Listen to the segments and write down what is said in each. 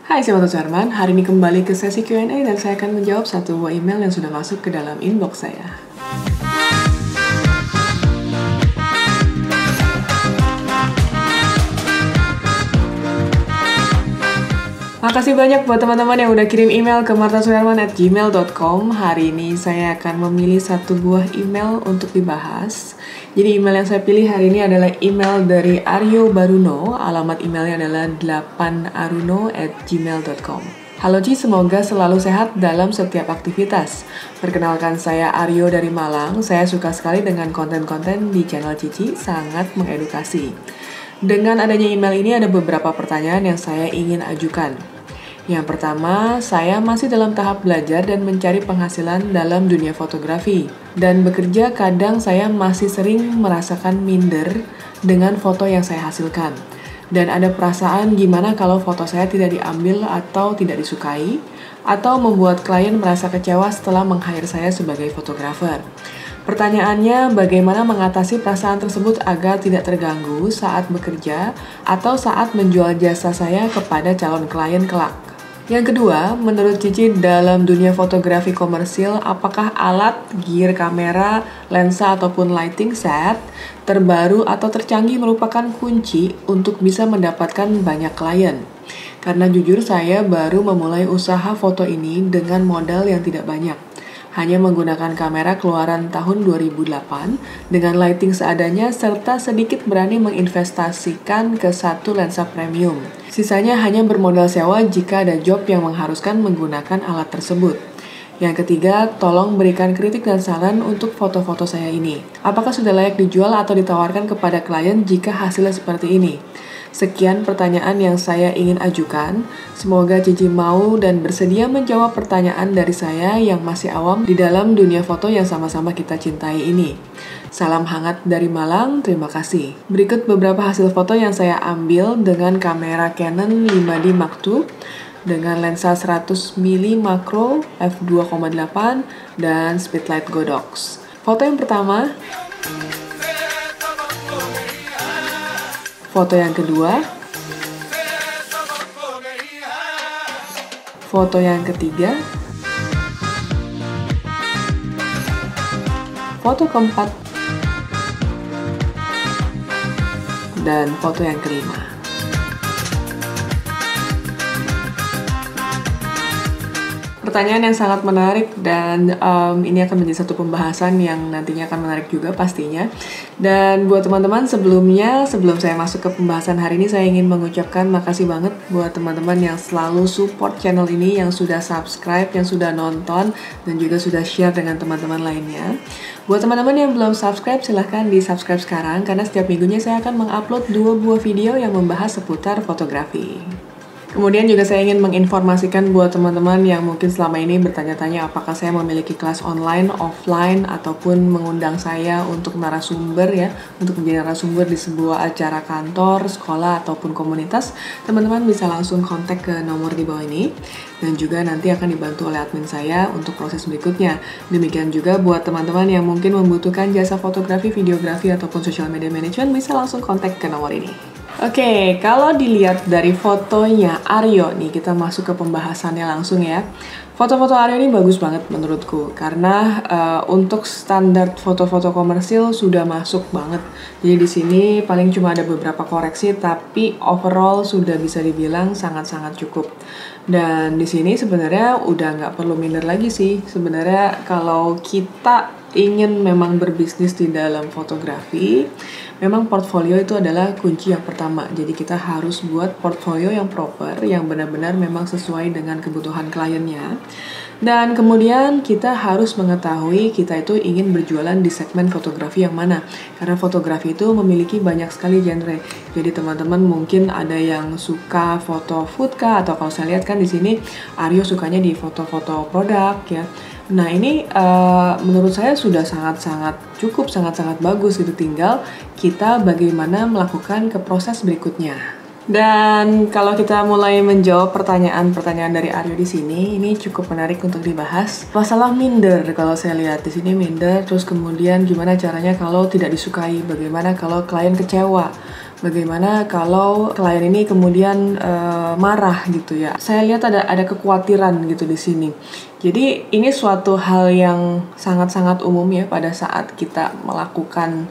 Hai, saya Mata Suherman. Hari ini kembali ke sesi Q&A dan saya akan menjawab satu buah email yang sudah masuk ke dalam inbox saya. Makasih banyak buat teman-teman yang udah kirim email ke martasuherman@gmail.com. Hari ini saya akan memilih satu buah email untuk dibahas. Jadi email yang saya pilih hari ini adalah email dari Aryo Baruno. Alamat emailnya adalah 8aruno@gmail.com. Halo Ci, semoga selalu sehat dalam setiap aktivitas. Perkenalkan, saya Aryo dari Malang. Saya suka sekali dengan konten-konten di channel Cici, sangat mengedukasi. Dengan adanya email ini ada beberapa pertanyaan yang saya ingin ajukan. Yang pertama, saya masih dalam tahap belajar dan mencari penghasilan dalam dunia fotografi. Dan bekerja kadang saya masih sering merasakan minder dengan foto yang saya hasilkan. Dan ada perasaan gimana kalau foto saya tidak diambil atau tidak disukai, atau membuat klien merasa kecewa setelah meng-hire saya sebagai fotografer. Pertanyaannya, bagaimana mengatasi perasaan tersebut agar tidak terganggu saat bekerja atau saat menjual jasa saya kepada calon klien kelak? Yang kedua, menurut Cici dalam dunia fotografi komersil, apakah alat, gear kamera, lensa ataupun lighting set terbaru atau tercanggih merupakan kunci untuk bisa mendapatkan banyak klien? Karena jujur saya baru memulai usaha foto ini dengan modal yang tidak banyak. Hanya menggunakan kamera keluaran tahun 2008 dengan lighting seadanya serta sedikit berani menginvestasikan ke satu lensa premium. Sisanya hanya bermodal sewa jika ada job yang mengharuskan menggunakan alat tersebut. Yang ketiga, tolong berikan kritik dan saran untuk foto-foto saya ini. Apakah sudah layak dijual atau ditawarkan kepada klien jika hasilnya seperti ini? Sekian pertanyaan yang saya ingin ajukan. Semoga Cici mau dan bersedia menjawab pertanyaan dari saya yang masih awam di dalam dunia foto yang sama-sama kita cintai ini. Salam hangat dari Malang, terima kasih. Berikut beberapa hasil foto yang saya ambil dengan kamera Canon 5D Mark II dengan lensa 100mm makro f2.8 dan speedlight Godox. Foto yang pertama. Foto yang kedua, foto yang ketiga, foto keempat, dan foto yang kelima. Pertanyaan yang sangat menarik dan ini akan menjadi satu pembahasan yang nantinya akan menarik juga pastinya. Dan buat teman-teman sebelum saya masuk ke pembahasan hari ini, saya ingin mengucapkan makasih banget buat teman-teman yang selalu support channel ini, yang sudah subscribe, yang sudah nonton, dan juga sudah share dengan teman-teman lainnya. Buat teman-teman yang belum subscribe, silahkan di subscribe sekarang karena setiap minggunya saya akan mengupload 2 buah video yang membahas seputar fotografi. Kemudian juga saya ingin menginformasikan buat teman-teman yang mungkin selama ini bertanya-tanya apakah saya memiliki kelas online, offline, ataupun mengundang saya untuk narasumber ya, untuk menjadi narasumber di sebuah acara kantor, sekolah, ataupun komunitas. Teman-teman bisa langsung kontak ke nomor di bawah ini dan juga nanti akan dibantu oleh admin saya untuk proses berikutnya. Demikian juga buat teman-teman yang mungkin membutuhkan jasa fotografi, videografi, ataupun social media management bisa langsung kontak ke nomor ini. Oke, kalau dilihat dari fotonya Aryo nih, kita masuk ke pembahasannya langsung ya. Foto-foto Aryo ini bagus banget menurutku karena untuk standar foto-foto komersil sudah masuk banget. Jadi di sini paling cuma ada beberapa koreksi, tapi overall sudah bisa dibilang sangat-sangat cukup. Dan di sini sebenarnya udah nggak perlu minder lagi sih. Sebenarnya kalau kita ingin memang berbisnis di dalam fotografi, memang portfolio itu adalah kunci yang pertama. Jadi kita harus buat portfolio yang proper, yang benar-benar memang sesuai dengan kebutuhan kliennya. Dan kemudian kita harus mengetahui kita itu ingin berjualan di segmen fotografi yang mana. Karena fotografi itu memiliki banyak sekali genre. Jadi teman-teman mungkin ada yang suka foto food kah, atau kalau saya lihat kan di sini Aryo sukanya di foto-foto produk ya. Nah ini menurut saya sudah sangat-sangat cukup, sangat-sangat bagus gitu. Tinggal kita bagaimana melakukan ke proses berikutnya. Dan kalau kita mulai menjawab pertanyaan-pertanyaan dari Aryo di sini, ini cukup menarik untuk dibahas. Masalah minder, kalau saya lihat di sini minder, terus kemudian gimana caranya kalau tidak disukai, bagaimana kalau klien kecewa, Bagaimana kalau klien ini kemudian marah gitu ya? Saya lihat ada kekhawatiran gitu di sini. Jadi ini suatu hal yang sangat-sangat umum ya pada saat kita melakukan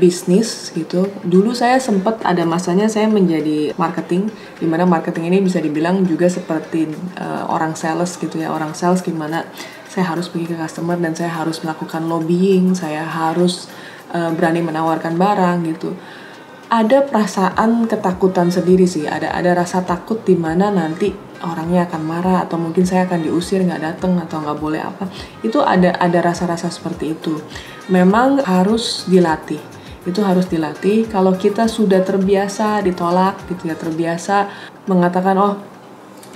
bisnis gitu. Dulu saya sempat ada masanya saya menjadi marketing, di mana marketing ini bisa dibilang juga seperti orang sales gitu ya. Orang sales gimana saya harus pergi ke customer dan saya harus melakukan lobbying, saya harus berani menawarkan barang gitu. Ada perasaan ketakutan sendiri sih, ada rasa takut di mana nanti orangnya akan marah atau mungkin saya akan diusir, nggak datang atau nggak boleh apa. Itu ada rasa-rasa seperti itu. Memang harus dilatih. Itu harus dilatih. Kalau kita sudah terbiasa ditolak gitu ya, terbiasa mengatakan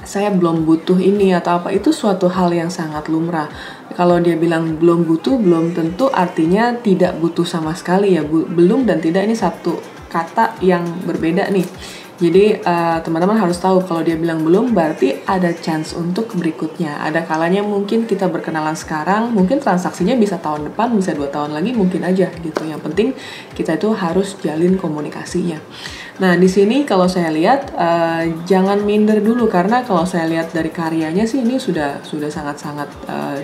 saya belum butuh ini atau apa, itu suatu hal yang sangat lumrah. Kalau dia bilang belum butuh, belum tentu artinya tidak butuh sama sekali ya. Belum dan tidak ini satu kata yang berbeda nih. Jadi teman-teman harus tahu kalau dia bilang belum berarti ada chance untuk berikutnya. Ada kalanya mungkin kita berkenalan sekarang, mungkin transaksinya bisa tahun depan, bisa 2 tahun lagi, mungkin aja gitu. Yang penting kita itu harus jalin komunikasinya. Nah di sini kalau saya lihat jangan minder dulu, karena kalau saya lihat dari karyanya sih ini sudah sangat-sangat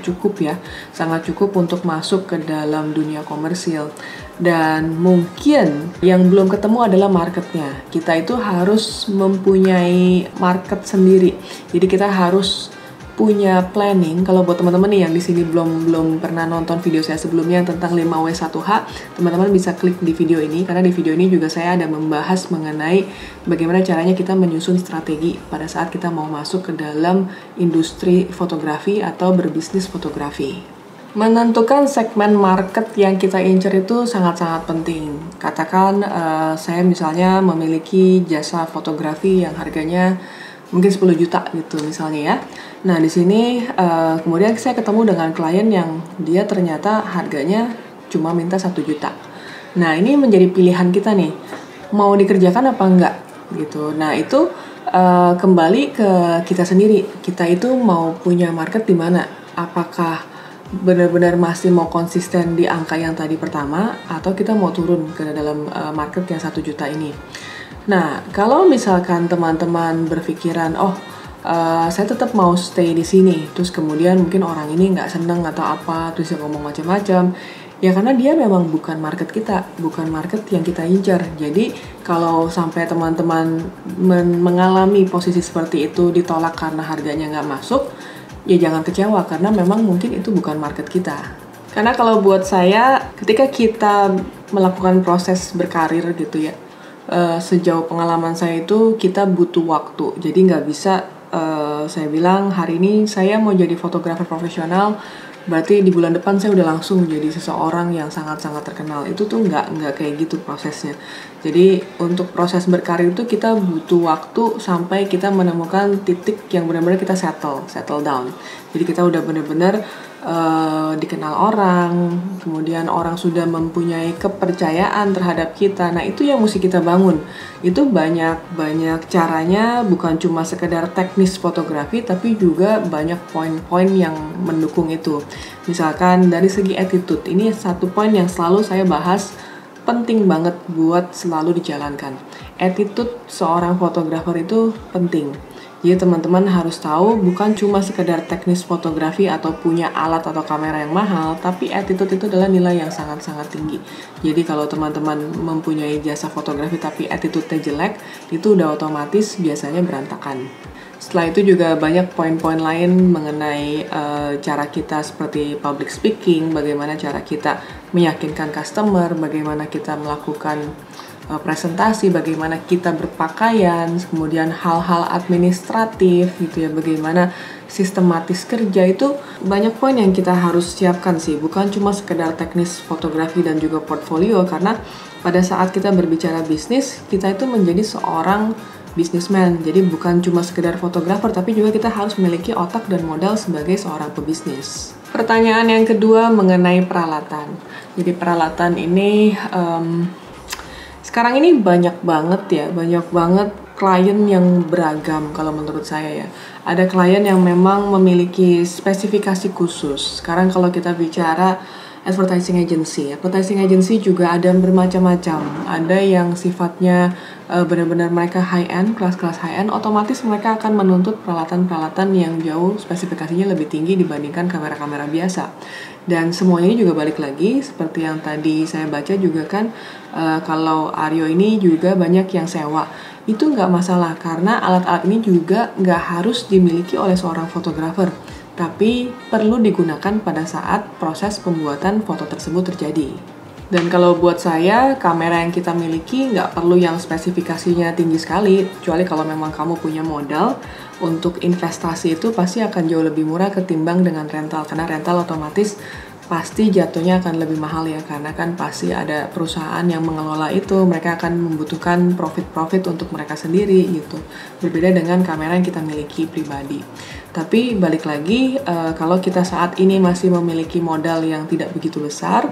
cukup ya, sangat cukup untuk masuk ke dalam dunia komersil. Dan mungkin yang belum ketemu adalah marketnya. Kita itu harus mempunyai market sendiri. Jadi kita harus punya planning. Kalau buat teman-teman nih yang di sini belum pernah nonton video saya sebelumnya tentang 5W1H, teman-teman bisa klik di video ini, karena di video ini juga saya ada membahas mengenai bagaimana caranya kita menyusun strategi pada saat kita mau masuk ke dalam industri fotografi atau berbisnis fotografi. Menentukan segmen market yang kita incer itu sangat-sangat penting. Katakan saya misalnya memiliki jasa fotografi yang harganya mungkin 10 juta gitu misalnya ya. Nah di sini kemudian saya ketemu dengan klien yang dia ternyata harganya cuma minta 1 juta. Nah ini menjadi pilihan kita nih, mau dikerjakan apa enggak gitu. Nah itu kembali ke kita sendiri. Kita itu mau punya market di mana? Apakah benar-benar masih mau konsisten di angka yang tadi pertama, atau kita mau turun ke dalam market yang 1 juta ini. Nah, kalau misalkan teman-teman berpikiran, saya tetap mau stay di sini, terus kemudian mungkin orang ini nggak seneng atau apa, terus dia ngomong macam-macam, ya karena dia memang bukan market kita, bukan market yang kita incar. Jadi kalau sampai teman-teman mengalami posisi seperti itu, ditolak karena harganya nggak masuk, ya jangan kecewa, karena memang mungkin itu bukan market kita. Karena kalau buat saya, ketika kita melakukan proses berkarir gitu ya, sejauh pengalaman saya itu kita butuh waktu. Jadi nggak bisa saya bilang hari ini saya mau jadi fotografer profesional, berarti di bulan depan saya udah langsung jadi seseorang yang sangat-sangat terkenal. Itu tuh nggak kayak gitu prosesnya. Jadi untuk proses berkarir itu kita butuh waktu sampai kita menemukan titik yang benar-benar kita settle down. Jadi kita udah benar-benar dikenal orang, kemudian orang sudah mempunyai kepercayaan terhadap kita. Nah itu yang mesti kita bangun. Itu banyak caranya, bukan cuma sekedar teknis fotografi, tapi juga banyak poin-poin yang mendukung itu. Misalkan dari segi attitude, ini satu poin yang selalu saya bahas, penting banget buat selalu dijalankan. Attitude seorang fotografer itu penting. Jadi teman-teman harus tahu bukan cuma sekedar teknis fotografi atau punya alat atau kamera yang mahal, tapi attitude itu adalah nilai yang sangat-sangat tinggi. Jadi kalau teman-teman mempunyai jasa fotografi tapi attitude-nya jelek, itu udah otomatis biasanya berantakan. Setelah itu juga banyak poin-poin lain mengenai cara kita seperti public speaking, bagaimana cara kita meyakinkan customer, bagaimana kita melakukan presentasi, bagaimana kita berpakaian, kemudian hal-hal administratif gitu ya, bagaimana sistematis kerja. Itu banyak poin yang kita harus siapkan sih, bukan cuma sekedar teknis fotografi dan juga portfolio, karena pada saat kita berbicara bisnis, kita itu menjadi seorang businessman. Jadi bukan cuma sekedar fotografer, tapi juga kita harus memiliki otak dan modal sebagai seorang pebisnis. Pertanyaan yang kedua mengenai peralatan. Jadi peralatan ini sekarang ini banyak banget klien yang beragam kalau menurut saya ya. Ada klien yang memang memiliki spesifikasi khusus. Sekarang kalau kita bicara advertising agency. Advertising agency juga ada bermacam-macam. Ada yang sifatnya benar-benar mereka high-end, kelas-kelas high-end, otomatis mereka akan menuntut peralatan-peralatan yang jauh spesifikasinya lebih tinggi dibandingkan kamera-kamera biasa. Dan semuanya ini juga balik lagi, seperti yang tadi saya baca juga kan, kalau Aryo ini juga banyak yang sewa. Itu nggak masalah, karena alat-alat ini juga nggak harus dimiliki oleh seorang fotografer, tapi perlu digunakan pada saat proses pembuatan foto tersebut terjadi. Dan kalau buat saya, kamera yang kita miliki nggak perlu yang spesifikasinya tinggi sekali, kecuali kalau memang kamu punya modal untuk investasi itu pasti akan jauh lebih murah ketimbang dengan rental, karena rental otomatis pasti jatuhnya akan lebih mahal ya, karena kan pasti ada perusahaan yang mengelola itu, mereka akan membutuhkan profit untuk mereka sendiri gitu. Berbeda dengan kamera yang kita miliki pribadi. Tapi balik lagi, kalau kita saat ini masih memiliki modal yang tidak begitu besar,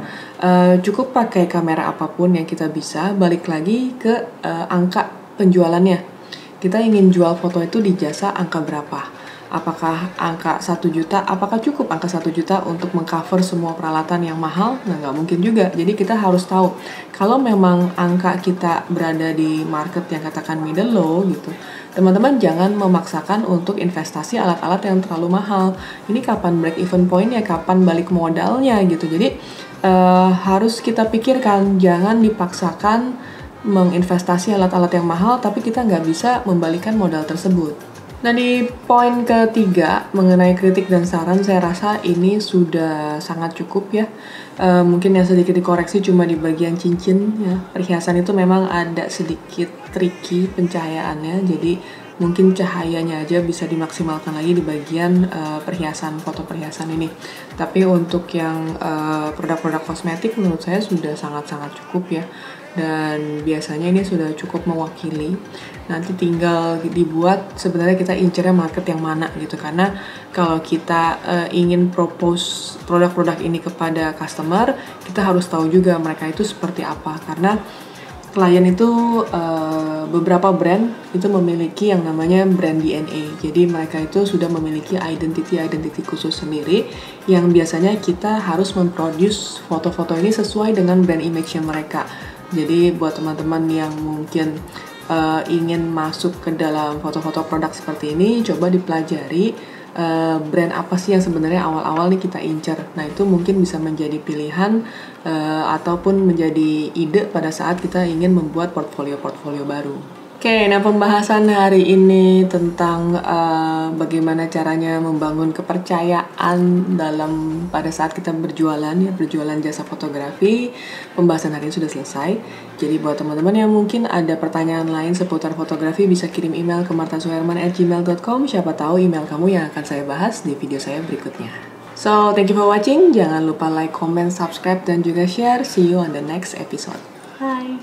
cukup pakai kamera apapun yang kita bisa. Balik lagi ke angka penjualannya. Kita ingin jual foto itu di jasa angka berapa? Apakah angka 1 juta? Apakah cukup angka 1 juta untuk mengcover semua peralatan yang mahal? Nggak mungkin juga. Jadi kita harus tahu, kalau memang angka kita berada di market yang katakan middle low gitu, teman-teman jangan memaksakan untuk investasi alat-alat yang terlalu mahal. Ini kapan break even point-nya, kapan balik modalnya gitu. Jadi harus kita pikirkan, jangan dipaksakan menginvestasi alat-alat yang mahal, tapi kita nggak bisa membalikan modal tersebut. Nah, di poin ketiga mengenai kritik dan saran, saya rasa ini sudah sangat cukup ya. Mungkin yang sedikit dikoreksi cuma di bagian cincin ya. Perhiasan itu memang ada sedikit tricky pencahayaannya, jadi mungkin cahayanya aja bisa dimaksimalkan lagi di bagian perhiasan, foto perhiasan ini. Tapi untuk yang produk-produk kosmetik menurut saya sudah sangat-sangat cukup ya. Dan biasanya ini sudah cukup mewakili. Nanti tinggal dibuat sebenarnya kita incernya market yang mana gitu, karena kalau kita ingin propose produk-produk ini kepada customer, kita harus tahu juga mereka itu seperti apa, karena klien itu beberapa brand itu memiliki yang namanya brand DNA. Jadi mereka itu sudah memiliki identity khusus sendiri, yang biasanya kita harus memproduce foto-foto ini sesuai dengan brand image-nya mereka. Jadi buat teman-teman yang mungkin ingin masuk ke dalam foto-foto produk seperti ini, coba dipelajari brand apa sih yang sebenarnya awal-awal nih kita incer. Nah, itu mungkin bisa menjadi pilihan ataupun menjadi ide pada saat kita ingin membuat portfolio baru. Oke, nah pembahasan hari ini tentang bagaimana caranya membangun kepercayaan pada saat kita berjualan jasa fotografi. Pembahasan hari ini sudah selesai. Jadi buat teman-teman yang mungkin ada pertanyaan lain seputar fotografi, bisa kirim email ke martasuherman@gmail.com. Siapa tahu email kamu yang akan saya bahas di video saya berikutnya. So, thank you for watching. Jangan lupa like, comment, subscribe, dan juga share. See you on the next episode. Bye!